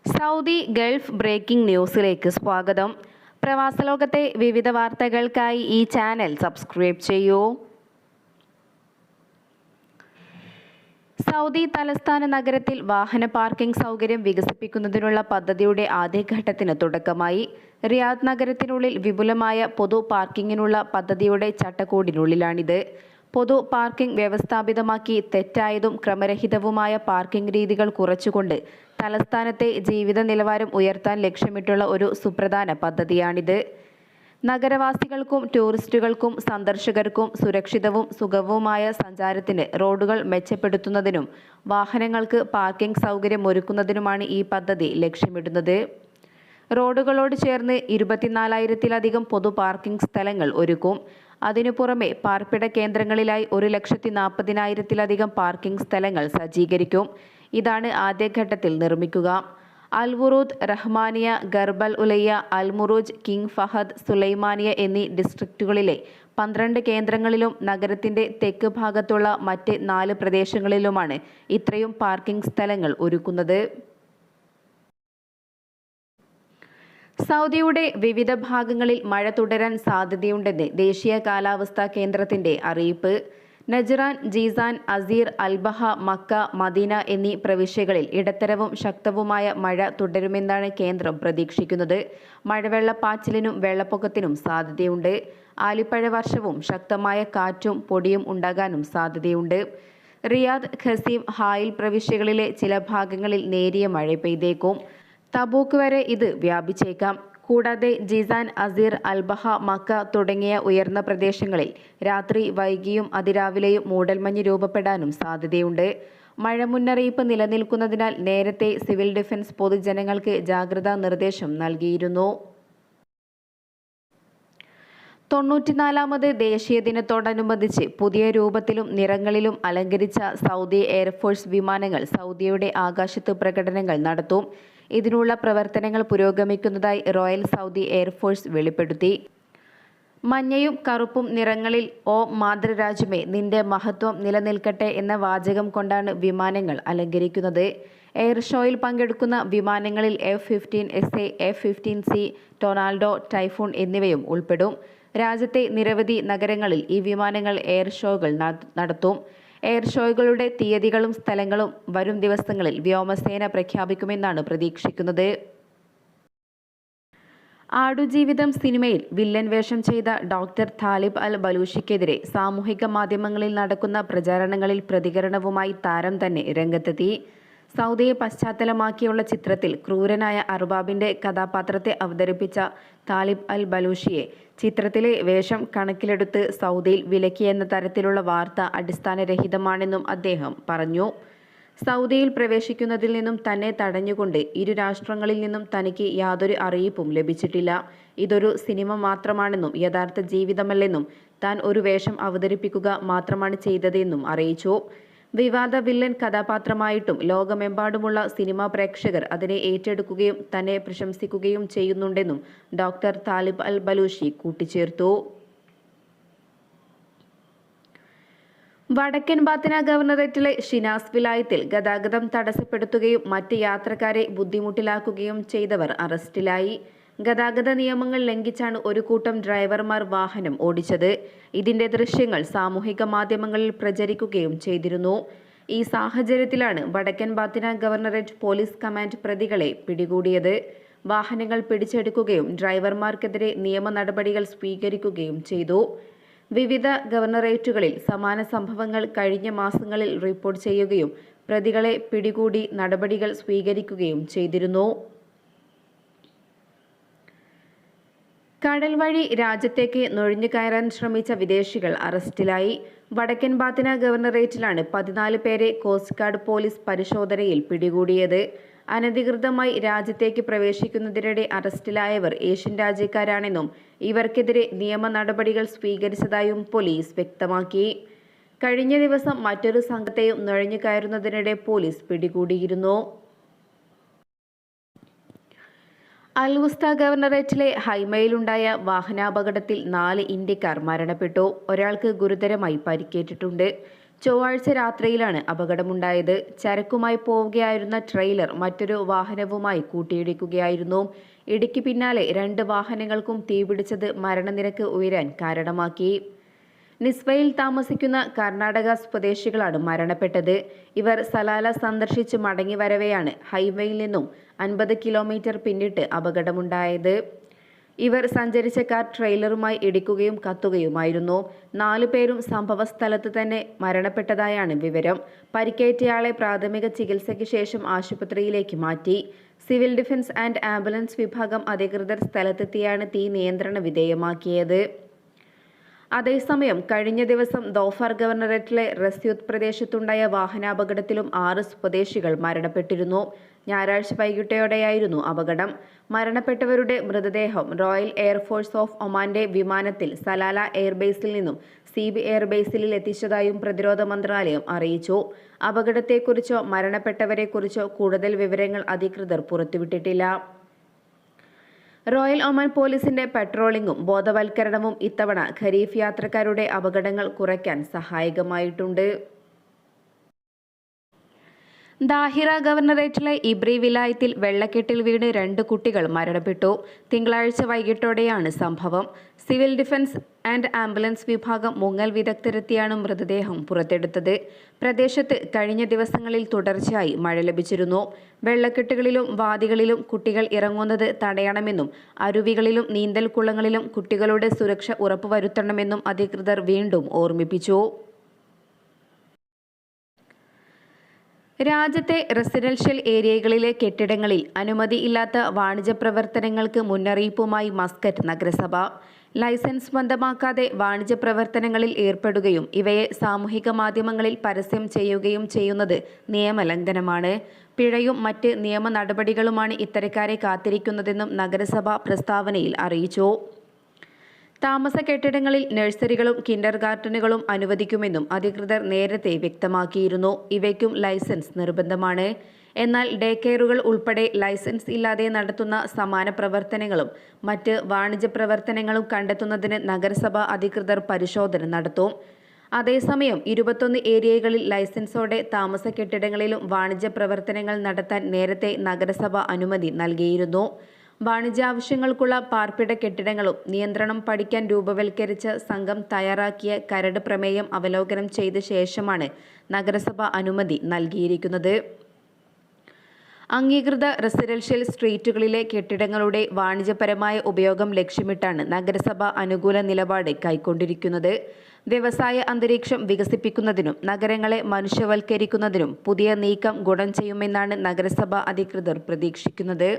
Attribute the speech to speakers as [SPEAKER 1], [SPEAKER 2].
[SPEAKER 1] Saudi Gulf breaking ന്യൂസിലേക്ക് സ്വാഗതം. പ്രവാസലോകത്തെ വിവിധ വാർത്തകൾക്കായി ഈ ചാനൽ സബ്സ്ക്രൈബ് ചെയ്യൂ. സൗദി തലസ്ഥാന നഗരത്തിൽ വാഹന പാർക്കിംഗ് സൗകര്യം വികസിപ്പിക്കുന്നതിനുള്ള പദ്ധതിയുടെ ആദ്യഘട്ടത്തിന് തുടക്കമായി. റിയാദ് നഗരത്തിനുള്ളിൽ വിപുലമായ പൊതു പാർക്കിങ്ങിനുള്ള പദ്ധതിയുടെ ചട്ടക്കൂടിനുള്ളിലാണിത്. പൊതു പാർക്കിംഗ് വ്യവസ്ഥാപിതമാക്കി തെറ്റായതും ക്രമരഹിതവുമായ പാർക്കിംഗ് രീതികൾ കുറച്ചുകൊണ്ട് തലസ്ഥാനത്തെ ജീവിത നിലവാരം ഉയർത്താൻ ലക്ഷ്യമിട്ടുള്ള ഒരു സുപ്രധാന പദ്ധതിയാണിത്. നഗരവാസികൾക്കും ടൂറിസ്റ്റുകൾക്കും സന്ദർശകർക്കും സുരക്ഷിതവും സുഗമവുമായ സഞ്ചാരത്തിന് റോഡുകൾ മെച്ചപ്പെടുത്തുന്നതിനും വാഹനങ്ങൾക്ക് പാർക്കിംഗ് സൗകര്യം ഒരുക്കുന്നതിനുമാണ് ഈ പദ്ധതി ലക്ഷ്യമിടുന്നത്. റോഡുകളോട് ചേർന്ന് 24,000-ലധികം പൊതു പാർക്കിംഗ് സ്ഥലങ്ങൾ ഒരുക്കും. അതിനു പുറമെ പാർപ്പിട കേന്ദ്രങ്ങളിലായി 1,40,000-ലധികം പാർക്കിംഗ് സ്ഥലങ്ങൾ സജ്ജീകരിക്കും. ഇതാണ് ആദ്യഘട്ടത്തിൽ നിർമ്മിക്കുക. അൽ വുറൂദ്, റഹ്മാനിയ, ഗർബൽ ഉലയ്യ, അൽ മുറൂജ്, കിങ് ഫഹദ്, സുലൈമാനിയ എന്നീ ഡിസ്ട്രിക്റ്റുകളിലെ 12 കേന്ദ്രങ്ങളിലും നഗരത്തിന്റെ തെക്ക് ഭാഗത്തുള്ള മറ്റ് 4 പ്രദേശങ്ങളിലുമാണ് ഇത്രയും പാർക്കിംഗ് സ്ഥലങ്ങൾ ഒരുക്കുന്നത്. സൗദിയുടെ വിവിധ ഭാഗങ്ങളിൽ മഴ തുടരാൻ സാധ്യതയുണ്ടെന്ന് ദേശീയ കാലാവസ്ഥാ കേന്ദ്രത്തിന്റെ അറിയിപ്പ്. Najran, Jizan, Asir, Al Baha, Mecca, Medina എന്നീ പ്രവിശ്യകളിൽ ഇടത്തരവും ശക്തവുമായ മഴ തുടരുമെന്നാണ് കേന്ദ്രം പ്രതീക്ഷിക്കുന്നത്. മഴവെള്ളപ്പാച്ചിലിനും വെള്ളപ്പൊക്കത്തിനും സാധ്യതയുണ്ട്. ആലിപ്പഴ വർഷവും ശക്തമായ കാറ്റും പൊടിയും ഉണ്ടാകാനും സാധ്യതയുണ്ട്. റിയാദ്, ഖസീം, ഹായിൽ പ്രവിശ്യകളിലെ ചില ഭാഗങ്ങളിൽ നേരിയ മഴ പെയ്തേക്കും. തബൂക്ക് വരെ ഇത് വ്യാപിച്ചേക്കാം. കൂടാതെ ജീസാൻ, അസീർ, അൽബഹ, മക്ക തുടങ്ങിയ ഉയർന്ന പ്രദേശങ്ങളിൽ രാത്രി വൈകിയും അതിരാവിലെയും മൂടൽമഞ്ഞ് രൂപപ്പെടാനും സാധ്യതയുണ്ട്. മഴ മുന്നറിയിപ്പ് നിലനിൽക്കുന്നതിനാൽ നേരത്തെ സിവിൽ ഡിഫൻസ് പൊതുജനങ്ങൾക്ക് ജാഗ്രതാ നിർദ്ദേശം നൽകിയിരുന്നു. 94ാമത് ദേശീയ ദിനത്തോടനുബന്ധിച്ച് പുതിയ രൂപത്തിലും നിറങ്ങളിലും അലങ്കരിച്ച സൗദി എയർഫോഴ്സ് വിമാനങ്ങൾ സൗദിയുടെ ആകാശത്ത് പ്രകടനങ്ങൾ നടത്തും. ഇതിനുള്ള പ്രവർത്തനങ്ങൾ പുരോഗമിക്കുന്നതായി റോയൽ സൗദി എയർഫോഴ്സ് വെളിപ്പെടുത്തി. മഞ്ഞയും കറുപ്പും നിറങ്ങളിൽ "ഓ മാതൃരാജ്യമേ, നിന്റെ മഹത്വം നിലനിൽക്കട്ടെ" എന്ന വാചകം കൊണ്ടാണ് വിമാനങ്ങൾ അലങ്കരിക്കുന്നത്. എയർ ഷോയിൽ പങ്കെടുക്കുന്ന വിമാനങ്ങളിൽ F-15SA, F-15C, ടൊർണാഡോ, ടൈഫൂൺ എന്നിവയും ഉൾപ്പെടും. രാജ്യത്തെ നിരവധി നഗരങ്ങളിൽ ഈ വിമാനങ്ങൾ എയർ ഷോകൾ നടത്തും. എയർ ഷോകളുടെ തീയതികളും സ്ഥലങ്ങളും വരും ദിവസങ്ങളിൽ വ്യോമസേന പ്രഖ്യാപിക്കുമെന്നാണ് പ്രതീക്ഷിക്കുന്നത്. ആടുജീവിതം സിനിമയിൽ വില്ലൻ വേഷം ചെയ്ത ഡോക്ടർ താലിബ് അൽ ബലൂഷിക്കെതിരെ സാമൂഹിക മാധ്യമങ്ങളിൽ നടക്കുന്ന പ്രചാരണങ്ങളിൽ പ്രതികരണവുമായി താരം തന്നെ രംഗത്തെത്തി. സൗദിയെ പശ്ചാത്തലമാക്കിയുള്ള ചിത്രത്തിൽ ക്രൂരനായ അർബാബിന്റെ കഥാപാത്രത്തെ അവതരിപ്പിച്ച താലിബ് അൽ ബലൂഷിയെ ചിത്രത്തിലെ വേഷം കണക്കിലെടുത്ത് സൗദിയിൽ വിലക്കിയെന്ന തരത്തിലുള്ള വാർത്ത അടിസ്ഥാനരഹിതമാണെന്നും അദ്ദേഹം പറഞ്ഞു. സൗദിയിൽ പ്രവേശിക്കുന്നതിൽ നിന്നും തന്നെ തടഞ്ഞുകൊണ്ട് ഇരു രാഷ്ട്രങ്ങളിൽ നിന്നും തനിക്ക് യാതൊരു അറിയിപ്പും ലഭിച്ചിട്ടില്ല. ഇതൊരു സിനിമ മാത്രമാണെന്നും യഥാർത്ഥ ജീവിതമല്ലെന്നും താൻ ഒരു വേഷം അവതരിപ്പിക്കുക മാത്രമാണ് ചെയ്തതെന്നും അറിയിച്ചു. വിവാദ വില്ലൻ കഥാപാത്രമായിട്ടും ലോകമെമ്പാടുമുള്ള സിനിമാ പ്രേക്ഷകർ അതിനെ ഏറ്റെടുക്കുകയും തന്നെ പ്രശംസിക്കുകയും ചെയ്യുന്നുണ്ടെന്നും ഡോക്ടർ താലിബ് അൽ ബലൂഷി കൂട്ടിച്ചേർത്തു. വടക്കൻ ബാത്തിന ഗവർണറേറ്റിലെ ഷിനാസ് വിലായത്തിൽ ഗതാഗതം തടസ്സപ്പെടുത്തുകയും മറ്റ് യാത്രക്കാരെ ബുദ്ധിമുട്ടിലാക്കുകയും ചെയ്തവർ അറസ്റ്റിലായി. ഗതാഗത നിയമങ്ങൾ ലംഘിച്ചാണ് ഒരു കൂട്ടം ഡ്രൈവർമാർ വാഹനം ഓടിച്ചത്. ഇതിന്റെ ദൃശ്യങ്ങൾ സാമൂഹിക മാധ്യമങ്ങളിൽ പ്രചരിക്കുകയും ചെയ്തിരുന്നു. ഈ സാഹചര്യത്തിലാണ് വടക്കൻ ബാത്തിന ഗവർണറേറ്റ് പോലീസ് കമാൻഡ് പ്രതികളെ പിടികൂടിയത്. വാഹനങ്ങൾ പിടിച്ചെടുക്കുകയും ഡ്രൈവർമാർക്കെതിരെ നിയമ നടപടികൾ സ്വീകരിക്കുകയും ചെയ്തു. വിവിധ ഗവർണറേറ്റുകളിൽ സമാന സംഭവങ്ങൾ കഴിഞ്ഞ മാസങ്ങളിൽ റിപ്പോർട്ട് ചെയ്യുകയും പ്രതികളെ പിടികൂടി നടപടികൾ സ്വീകരിക്കുകയും ചെയ്തിരുന്നു. കടൽ വഴി രാജ്യത്തേക്ക് നുഴഞ്ഞു കയറാൻ ശ്രമിച്ച വിദേശികൾ അറസ്റ്റിലായി. വടക്കൻ ബാത്തിന ഗവർണറേറ്റിലാണ് 14 പേരെ കോസ്റ്റ് ഗാർഡ് പോലീസ് പരിശോധനയിൽ പിടികൂടിയത്. അനധികൃതമായി രാജ്യത്തേക്ക് പ്രവേശിക്കുന്നതിനിടെ അറസ്റ്റിലായവർ ഏഷ്യൻ രാജ്യക്കാരാണെന്നും ഇവർക്കെതിരെ നിയമ നടപടികൾ സ്വീകരിച്ചതായും പോലീസ് വ്യക്തമാക്കി. കഴിഞ്ഞ ദിവസം മറ്റൊരു സംഘത്തെയും നുഴഞ്ഞു കയറുന്നതിനിടെ പോലീസ് പിടികൂടിയിരുന്നു. അൽ വുസ്ത ഗവർണറേറ്റിലെ ഹൈമയിലുണ്ടായ വാഹനാപകടത്തിൽ 4 ഇന്ത്യക്കാർ മരണപ്പെട്ടു. ഒരാൾക്ക് ഗുരുതരമായി പരിക്കേറ്റിട്ടുണ്ട്. ചൊവ്വാഴ്ച രാത്രിയിലാണ് അപകടമുണ്ടായത്. ചരക്കുമായി പോവുകയായിരുന്ന ട്രെയിലർ മറ്റൊരു വാഹനവുമായി കൂട്ടിയിടിക്കുകയായിരുന്നു. ഇടിക്ക് പിന്നാലെ 2 വാഹനങ്ങൾക്കും തീപിടിച്ചത് മരണനിരക്ക് ഉയരാൻ കാരണമാക്കി. നിസ്വയിൽ താമസിക്കുന്ന കർണാടക സ്വദേശികളാണ് മരണപ്പെട്ടത്. ഇവർ സലാല സന്ദർശിച്ച് മടങ്ങിവരവെയാണ് ഹൈവേയിൽ നിന്നും 50 കിലോമീറ്റർ പിന്നിട്ട് അപകടമുണ്ടായത്. ഇവർ സഞ്ചരിച്ച കാർ ട്രെയിലറുമായി ഇടിക്കുകയും കത്തുകയുമായിരുന്നു. 4 പേരും സംഭവസ്ഥലത്ത് തന്നെ മരണപ്പെട്ടതായാണ് വിവരം. പരിക്കേറ്റയാളെ പ്രാഥമിക ചികിത്സയ്ക്ക് ശേഷം ആശുപത്രിയിലേക്ക് മാറ്റി. സിവിൽ ഡിഫൻസ് ആൻഡ് ആംബുലൻസ് വിഭാഗം അധികൃതർ സ്ഥലത്തെത്തിയാണ് തീ നിയന്ത്രണ വിധേയമാക്കിയത്. അതേസമയം കഴിഞ്ഞ ദിവസം ദോഫർ ഗവർണറേറ്റിലെ റസ്യൂത്ത് പ്രദേശത്തുണ്ടായ വാഹനാപകടത്തിലും 6 സ്വദേശികൾ മരണപ്പെട്ടിരുന്നു. ഞായറാഴ്ച വൈകിട്ടോടെയായിരുന്നു അപകടം. മരണപ്പെട്ടവരുടെ മൃതദേഹം റോയൽ എയർഫോഴ്സ് ഓഫ് ഒമാന്റെ വിമാനത്തിൽ സലാല എയർബേസിൽ നിന്നും സീബ് എയർബേസിൽ എത്തിച്ചതായും പ്രതിരോധ മന്ത്രാലയം അറിയിച്ചു. അപകടത്തെക്കുറിച്ചോ മരണപ്പെട്ടവരെക്കുറിച്ചോ കൂടുതൽ വിവരങ്ങൾ അധികൃതർ പുറത്തുവിട്ടിട്ടില്ല. റോയൽ ഒമാൻ പോലീസിന്റെ പട്രോളിംഗും ബോധവൽക്കരണവും ഇത്തവണ ഖരീഫ് യാത്രക്കാരുടെ അപകടങ്ങൾ കുറയ്ക്കാൻ സഹായകമായിട്ടുണ്ട്. ദാഹിറ ഗവർണറേറ്റിലെ ഇബ്രി വിലായത്തിൽ വെള്ളക്കെട്ടിൽ വീണ് 2 കുട്ടികൾ മരണപ്പെട്ടു. തിങ്കളാഴ്ച വൈകിട്ടോടെയാണ് സംഭവം. സിവിൽ ഡിഫൻസ് ആൻഡ് ആംബുലൻസ് വിഭാഗം മുങ്ങൽ വിദഗ്ധരെത്തിയാണ് മൃതദേഹം പുറത്തെടുത്തത്. പ്രദേശത്ത് കഴിഞ്ഞ ദിവസങ്ങളിൽ തുടർച്ചയായി മഴ ലഭിച്ചിരുന്നു. വെള്ളക്കെട്ടുകളിലും വാദികളിലും കുട്ടികൾ ഇറങ്ങുന്നത് തടയണമെന്നും അരുവികളിലും നീന്തൽക്കുളങ്ങളിലും കുട്ടികളുടെ സുരക്ഷ ഉറപ്പുവരുത്തണമെന്നും അധികൃതർ വീണ്ടും ഓർമ്മിപ്പിച്ചു. രാജ്യത്തെ റെസിഡൻഷ്യൽ ഏരിയകളിലെ കെട്ടിടങ്ങളിൽ അനുമതിയില്ലാത്ത വാണിജ്യ പ്രവർത്തനങ്ങൾക്ക് മുന്നറിയിപ്പുമായി മസ്കറ്റ് നഗരസഭ. ലൈസൻസ് ബന്ധമാക്കാതെ വാണിജ്യ പ്രവർത്തനങ്ങളിൽ ഏർപ്പെടുകയും ഇവയെ സാമൂഹിക മാധ്യമങ്ങളിൽ പരസ്യം ചെയ്യുകയും ചെയ്യുന്നത് നിയമലംഘനമാണ്. പിഴയും മറ്റ് നിയമ നടപടികളുമാണ് ഇത്തരക്കാരെ കാത്തിരിക്കുന്നതെന്നും നഗരസഭ പ്രസ്താവനയിൽ അറിയിച്ചു. താമസ കെട്ടിടങ്ങളിൽ നഴ്സറികളും കിൻഡർ ഗാർട്ടനുകളും അനുവദിക്കുമെന്നും അധികൃതർ നേരത്തെ വ്യക്തമാക്കിയിരുന്നു. ഇവയ്ക്കും ലൈസൻസ് നിർബന്ധമാണ്. എന്നാൽ ഡേ കെയറുകൾ ഉൾപ്പെടെ ലൈസൻസ് ഇല്ലാതെ നടത്തുന്ന സമാന പ്രവർത്തനങ്ങളും മറ്റ് വാണിജ്യ പ്രവർത്തനങ്ങളും കണ്ടെത്തുന്നതിന് നഗരസഭ അധികൃതർ പരിശോധന നടത്തും. അതേസമയം 21 ഏരിയകളിൽ ലൈസൻസോടെ താമസ കെട്ടിടങ്ങളിലും വാണിജ്യ പ്രവർത്തനങ്ങൾ നടത്താൻ നേരത്തെ നഗരസഭ അനുമതി നൽകിയിരുന്നു. വാണിജ്യാവശ്യങ്ങൾക്കുള്ള പാർപ്പിട കെട്ടിടങ്ങളും നിയന്ത്രണം പഠിക്കാൻ രൂപവൽക്കരിച്ച സംഘം തയ്യാറാക്കിയ കരട് പ്രമേയം അവലോകനം ചെയ്ത ശേഷമാണ് നഗരസഭ അനുമതി നൽകിയിരിക്കുന്നത്. അംഗീകൃത റെസിഡൻഷ്യൽ സ്ട്രീറ്റുകളിലെ കെട്ടിടങ്ങളുടെ വാണിജ്യപരമായ ഉപയോഗം ലക്ഷ്യമിട്ടാണ് നഗരസഭ അനുകൂല നിലപാട് കൈക്കൊണ്ടിരിക്കുന്നത്. വ്യവസായ അന്തരീക്ഷം വികസിപ്പിക്കുന്നതിനും നഗരങ്ങളെ മനുഷ്യവൽക്കരിക്കുന്നതിനും പുതിയ നീക്കം ഗുണം ചെയ്യുമെന്നാണ് നഗരസഭ അധികൃതർ പ്രതീക്ഷിക്കുന്നത്.